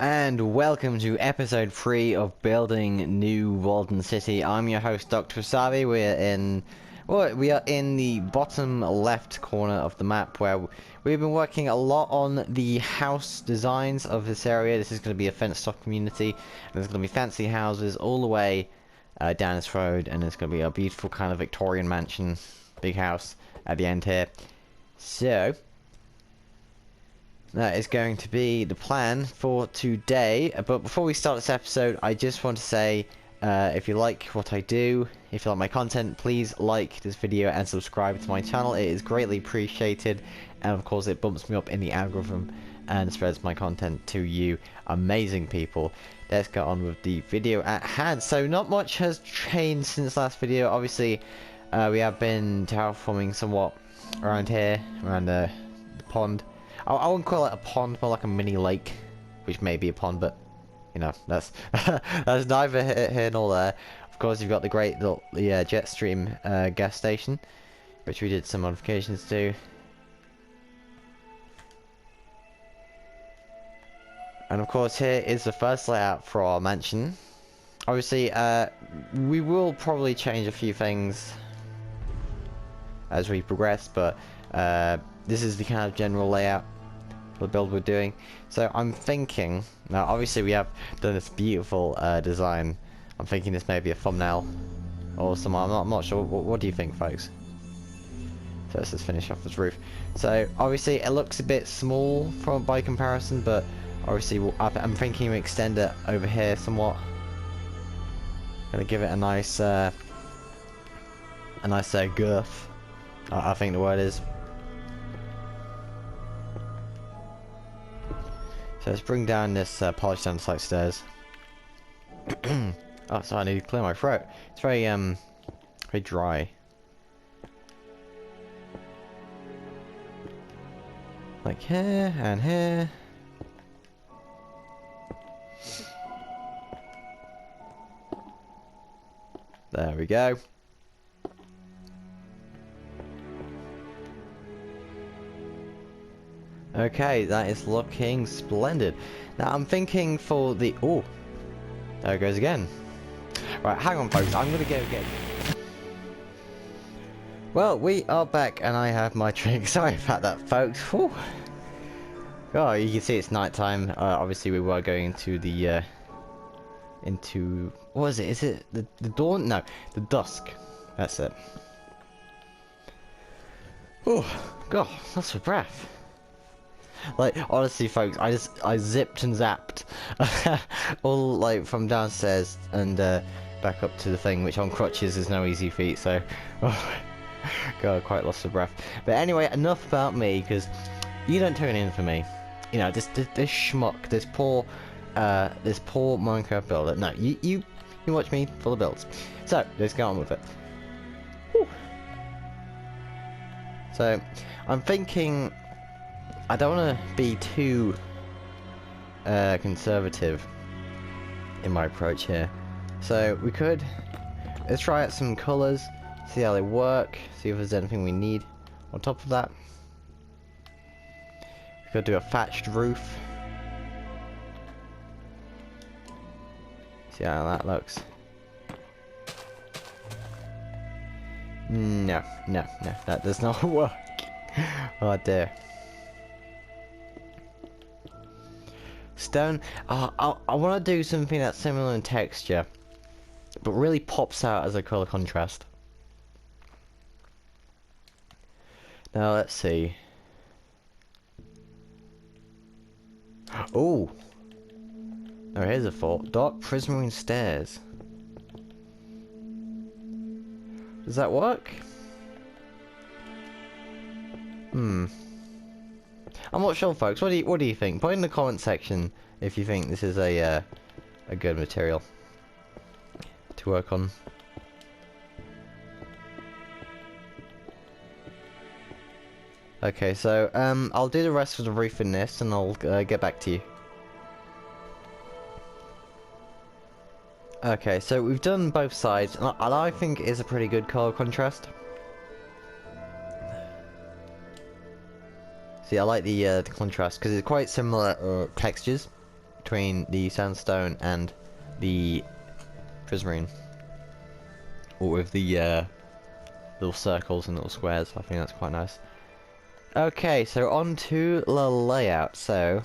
And welcome to episode 3 of Building New Walden City. I'm your host, Dr. Savi. We are in the bottom left corner of the map where we've been working a lot on the house designs of this area. This is going to be a fenced-off community, and there's going to be fancy houses all the way down this road, and there's going to be a beautiful kind of Victorian mansion, big house at the end here. So that is going to be the plan for today. But before we start this episode, I just want to say, if you like what I do, if you like my content, please like this video and subscribe to my channel. It is greatly appreciated, and of course it bumps me up in the algorithm and spreads my content to you amazing people. Let's get on with the video at hand. So not much has changed since last video. Obviously we have been terraforming somewhat around here, around the pond. I wouldn't call it a pond, more like a mini lake, which may be a pond, but you know, that's that's neither here nor there. Of course, you've got the great little Jetstream gas station, which we did some modifications to, and of course here is the first layout for our mansion. Obviously, we will probably change a few things as we progress, but this is the kind of general layout for the build we're doing. So I'm thinking, now obviously we have done this beautiful design. I'm thinking this may be a thumbnail or some. I'm not sure. What do you think, folks? So let's just finish off this roof. So obviously it looks a bit small by comparison, but obviously I'm thinking we extend it over here somewhat. Gonna give it a nice girth. I think the word is. So let's bring down this polished andesite stairs. Oh, sorry, I need to clear my throat. It's very very dry. Like here and here. There we go. Okay, that is looking splendid. Now I'm thinking for the... Oh, there it goes again. Right, hang on folks, I'm gonna go again. Well, we are back and I have my trick. Sorry about that, folks. Whew. Oh, you can see it's night time. Obviously we were going into the into... What is it? Is it the dawn? No, the dusk. That's it. Oh, God, that's a breath. Like, honestly folks, I zipped and zapped all like from downstairs and back up to the thing, which on crutches is no easy feat, so oh, God, quite lost of breath. But anyway, enough about me, because you don't tune in for me. You know, this schmuck, this poor Minecraft builder. No, you watch me for the builds. So let's get on with it. Whew. So I'm thinking, I don't want to be too conservative in my approach here. So let's try out some colours, see how they work, see if there's anything we need on top of that. We could do a thatched roof. See how that looks. No, that does not work. Oh dear. Stone. I want to do something that's similar in texture, but really pops out as a color contrast. Now let's see. Oh, oh, here's a thought. Dark prismarine stairs. Does that work? I'm not sure, folks. What do you think? Put in the comment section if you think this is a good material to work on. Okay, so I'll do the rest of the roof in this, and I'll get back to you. Okay, so we've done both sides, and I think it's a pretty good color contrast. See, I like the contrast because it's quite similar textures. between the sandstone and the prismarine, or with the little circles and little squares. I think that's quite nice. Okay, so on to the layout. So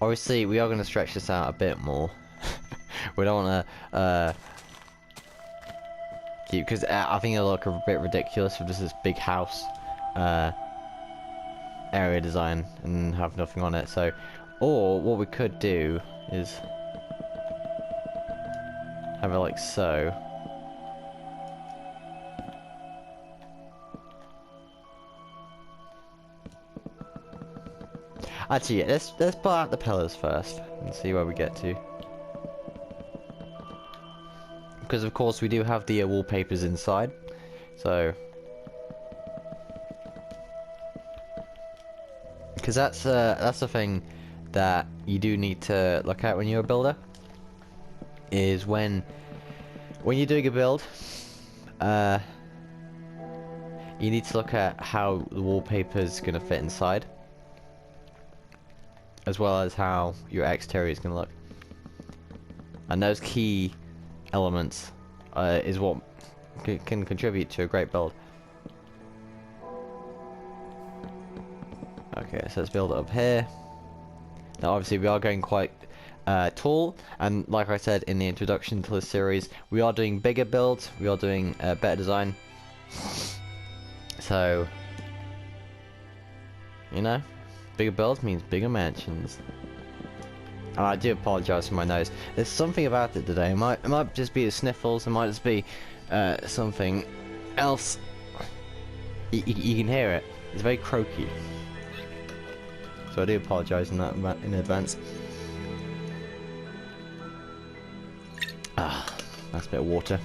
obviously we are going to stretch this out a bit more. We don't want to keep, because I think it'll look a bit ridiculous with just this big house area design and have nothing on it. So, or what we could do is have it like so. Actually, yeah, let's pull out the pillars first and see where we get to. Because of course we do have the wallpapers inside, so because that's the thing that you do need to look at when you're a builder, is when you're doing a build, you need to look at how the wallpaper is going to fit inside, as well as how your exterior is going to look. And those key elements is what can contribute to a great build. Okay, so let's build it up here. Now obviously we are going quite tall, and like I said in the introduction to this series, we are doing bigger builds, we are doing better design. So, you know, bigger builds means bigger mansions. And I do apologise for my nose. There's something about it today. It might just be the sniffles. It might just be something else. You can hear it. It's very croaky. So I do apologise in advance. Ah, that's a bit of water.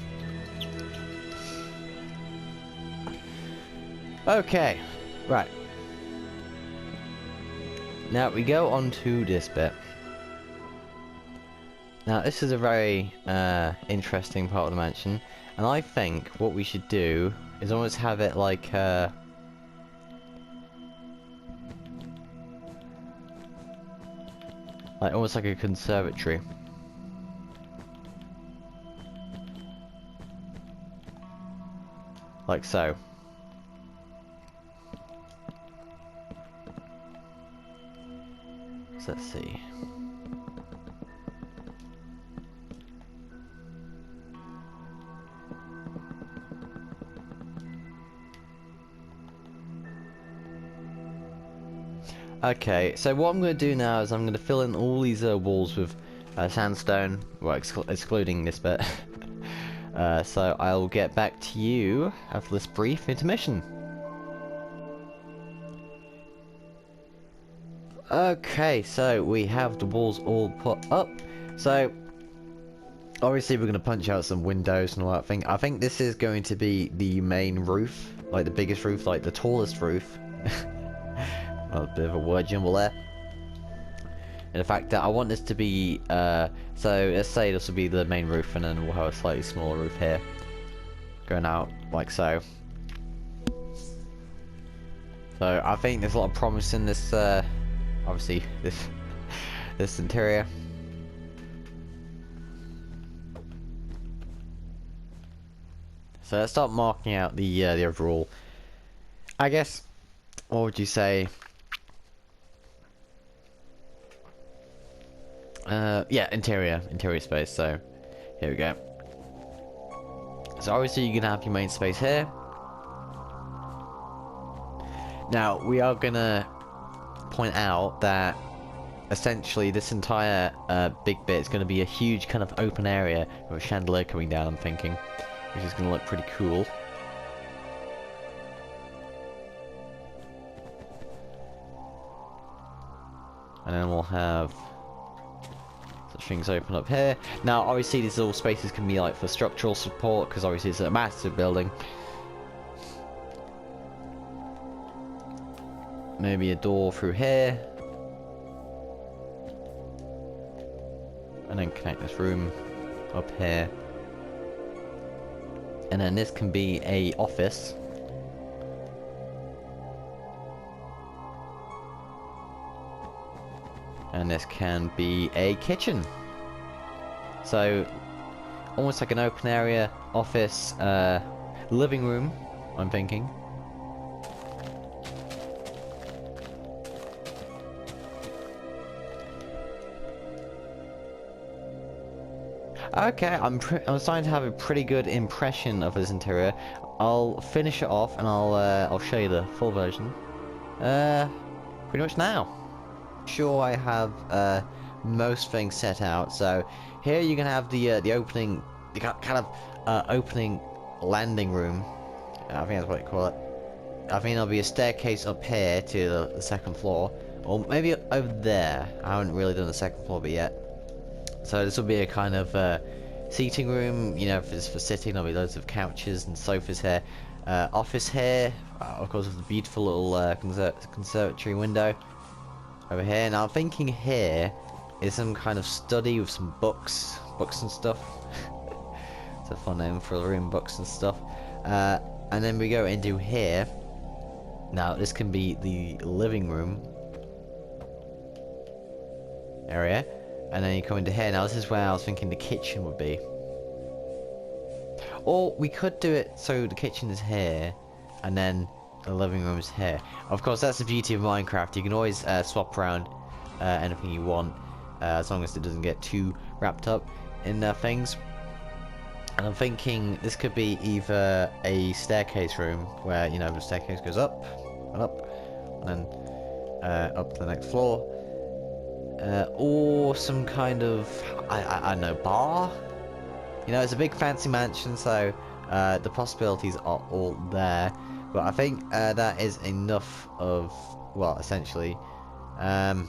Okay, right. Now we go on to this bit. Now this is a very interesting part of the mansion, and I think what we should do is almost have it like almost like a conservatory. Like so. So let's see. Okay, so what I'm going to do now is I'm going to fill in all these walls with sandstone, well, excluding this bit. So I'll get back to you after this brief intermission. Okay, so we have the walls all put up. So obviously we're going to punch out some windows and all that thing. I think this is going to be the main roof, like the biggest roof, like the tallest roof. Well, a bit of a word jumble there. And the fact that I want this to be, so let's say this will be the main roof, and then we'll have a slightly smaller roof here, going out like so. So I think there's a lot of promise in this, obviously this interior. So let's start marking out the overall. I guess, what would you say? Yeah, interior space. So here we go. So obviously you're gonna have your main space here. Now we are gonna point out that essentially this entire big bit is gonna be a huge kind of open area with a chandelier coming down, I'm thinking, which is gonna look pretty cool. And then we'll have such things open up here. Now obviously these little spaces can be like for structural support, because obviously it's a massive building. Maybe a door through here. And then connect this room up here. And then this can be a office. And this can be a kitchen. So, almost like an open area, office, living room, I'm thinking. Okay, I'm starting to have a pretty good impression of this interior. I'll finish it off and I'll show you the full version. Pretty much now. Sure, I have most things set out. So here you can have the opening, the kind of opening landing room. I think that's what you call it. I think there'll be a staircase up here to the second floor, or maybe over there. I haven't really done the second floor bit yet. So this will be a kind of seating room, you know, for sitting. There'll be loads of couches and sofas here. Office here, of course, with the beautiful little conservatory window over here. Now I'm thinking here is some kind of study with some books and stuff. It's a fun name for a room, books and stuff. And then we go into here. Now this can be the living room area. And then you come into here. Now this is where I was thinking the kitchen would be. Or we could do it so the kitchen is here, and then the living room is here. Of course, that's the beauty of Minecraft. You can always swap around anything you want, as long as it doesn't get too wrapped up in things. And I'm thinking this could be either a staircase room, where, you know, the staircase goes up, and up, and then up to the next floor. Or some kind of, I don't know, bar? You know, it's a big fancy mansion, so the possibilities are all there. But I think that is enough of, well, essentially, the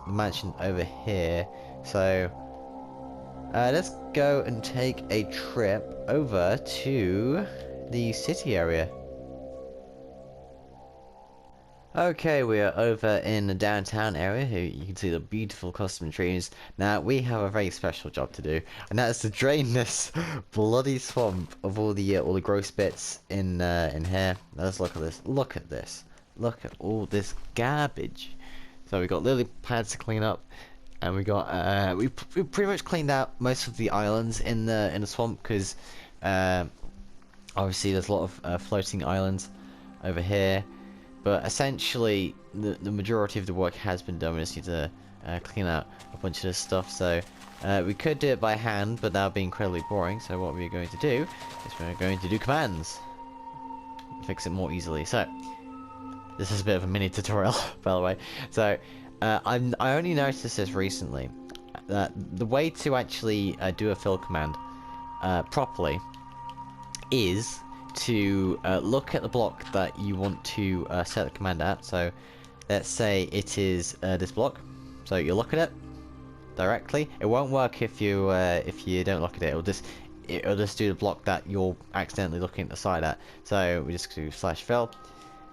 mansion over here. So, let's go and take a trip over to the city area. Okay, we are over in the downtown area. Here you can see the beautiful custom trees. Now we have a very special job to do, and that is to drain this bloody swamp of all the gross bits in here. Now let's look at this. Look at this. Look at all this garbage. So we got lily pads to clean up, and we got we pretty much cleaned out most of the islands in the swamp, because obviously there's a lot of floating islands over here. But essentially, the majority of the work has been done. We just need to clean out a bunch of this stuff. So we could do it by hand, but that would be incredibly boring. So what we're going to do is we're going to do commands. Fix it more easily. So this is a bit of a mini tutorial, by the way. So I only noticed this recently, that the way to actually do a fill command properly is to look at the block that you want to set the command at. So let's say it is this block. So you look at it directly. It won't work if you don't look at it. It'll just do the block that you're accidentally looking at the side at. So we just do /fill.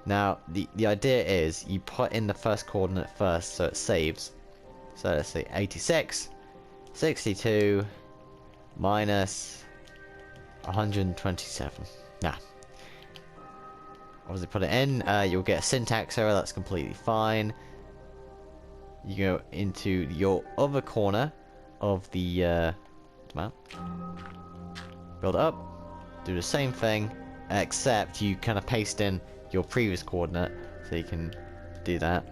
Now the idea is you put in the first coordinate first, so it saves. So let's say 86, 62 minus 127. Nah. Obviously put it in, you'll get a syntax error, that's completely fine. You go into your other corner of the map, build it up, do the same thing, except you kind of paste in your previous coordinate, so you can do that.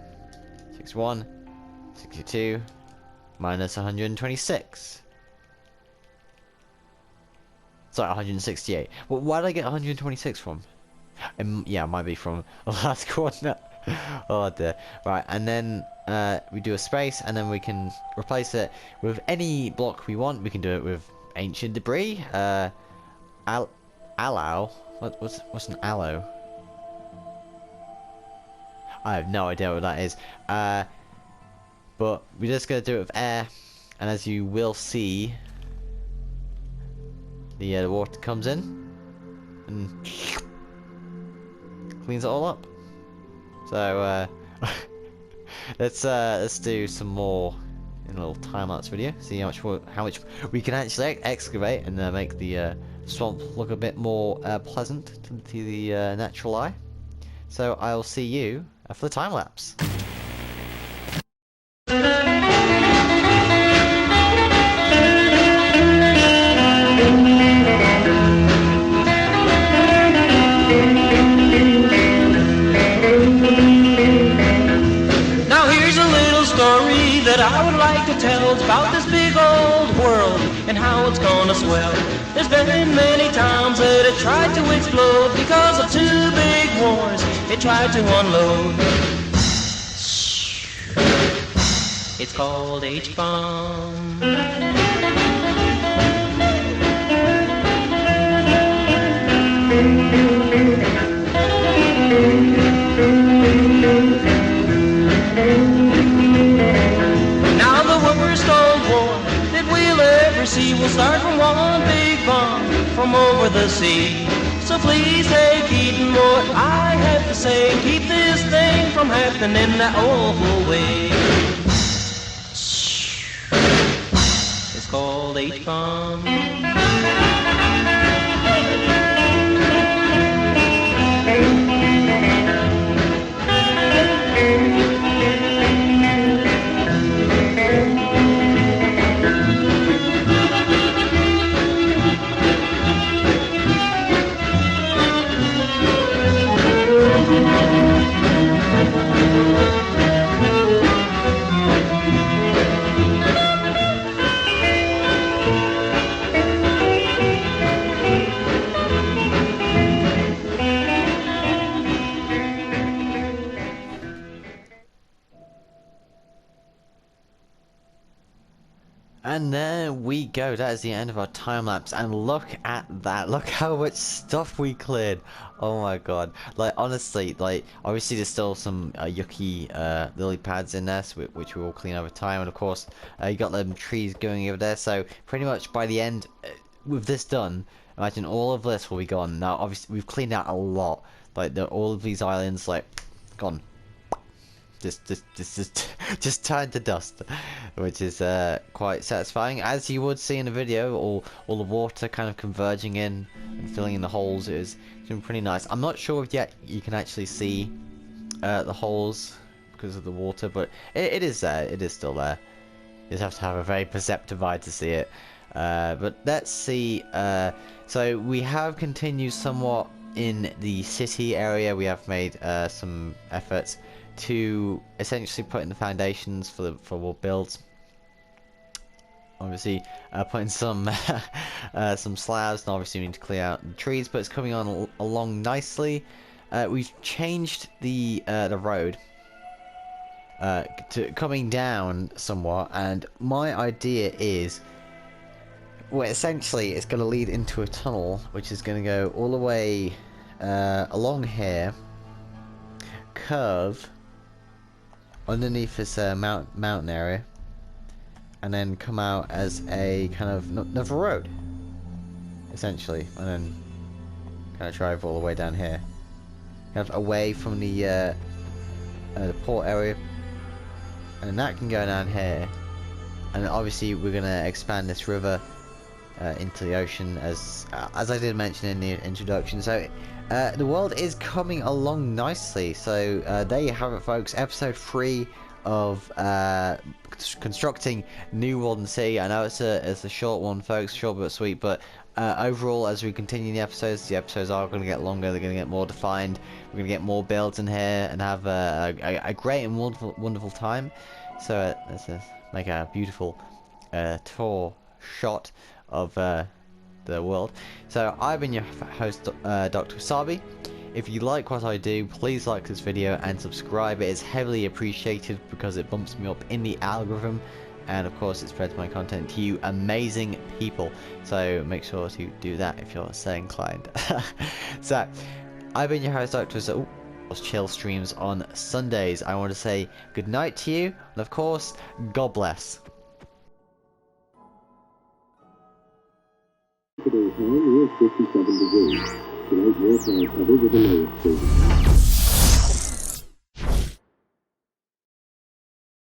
61, 62, minus 126. Sorry, 168. Well, why did I get 126 from? Yeah, it might be from the last coordinate. Oh dear. Right, and then we do a space, and then we can replace it with any block we want. We can do it with ancient debris. Allow. What's an allow? I have no idea what that is. But we're just gonna do it with air, and as you will see, the water comes in and cleans it all up. So let's do some more in a little time-lapse video. See how much we can actually excavate and make the swamp look a bit more pleasant to the natural eye. So I'll see you for the time-lapse. that I would like to tell is about this big old world and how it's gonna swell. There's been many times that it tried to explode because of two big wars it tried to unload. It's called H-bomb. Now the worst old war that we'll ever see will start from one big bomb from over the sea. So please take heed in what I have to say. Keep this thing from happening that awful way. It's called H-bomb. And there we go, that is the end of our time lapse, and look at that, look how much stuff we cleared. Oh my god, like honestly, like obviously there's still some yucky lily pads in there, so which we will clean over time, and of course you got them trees going over there, so pretty much by the end, with this done, imagine all of this will be gone. Now obviously we've cleaned out a lot, like all of these islands, like, gone. Just turned to dust, which is quite satisfying, as you would see in the video. All the water kind of converging in and filling in the holes is been pretty nice. I'm not sure if yet you can actually see the holes because of the water, but it is there. It is still there. You just have to have a very perceptive eye to see it. But let's see. So we have continued somewhat in the city area. We have made some efforts to essentially put in the foundations for more builds. Obviously, putting some some slabs, and obviously we need to clear out the trees, but it's coming on along nicely. We've changed the road to coming down somewhat, and my idea is, well, essentially it's going to lead into a tunnel, which is going to go all the way along here, curve underneath this mountain area, and then come out as a kind of another road, essentially, and then kind of drive all the way down here, kind of away from the port area, and then that can go down here, and obviously we're gonna expand this river into the ocean, as I did mention in the introduction. So the world is coming along nicely. So there you have it, folks. Episode 3 of constructing New World City. I know it's a short one, folks, short but sweet. But overall, as we continue the episodes are going to get longer. They're going to get more defined. We're going to get more builds in here and have a great and wonderful time. So let's make a beautiful tour shot of the world. So I've been your host, Dr. Wasabi. If you like what I do, please like this video and subscribe. It is heavily appreciated because it bumps me up in the algorithm, and of course it spreads my content to you amazing people. So make sure to do that if you're so inclined. So I've been your host, Dr. Wasabi. Chill streams on Sundays. I want to say good night to you, and of course, God bless. Today's high is 57 degrees. Tonight, more cloud cover with a low exposure.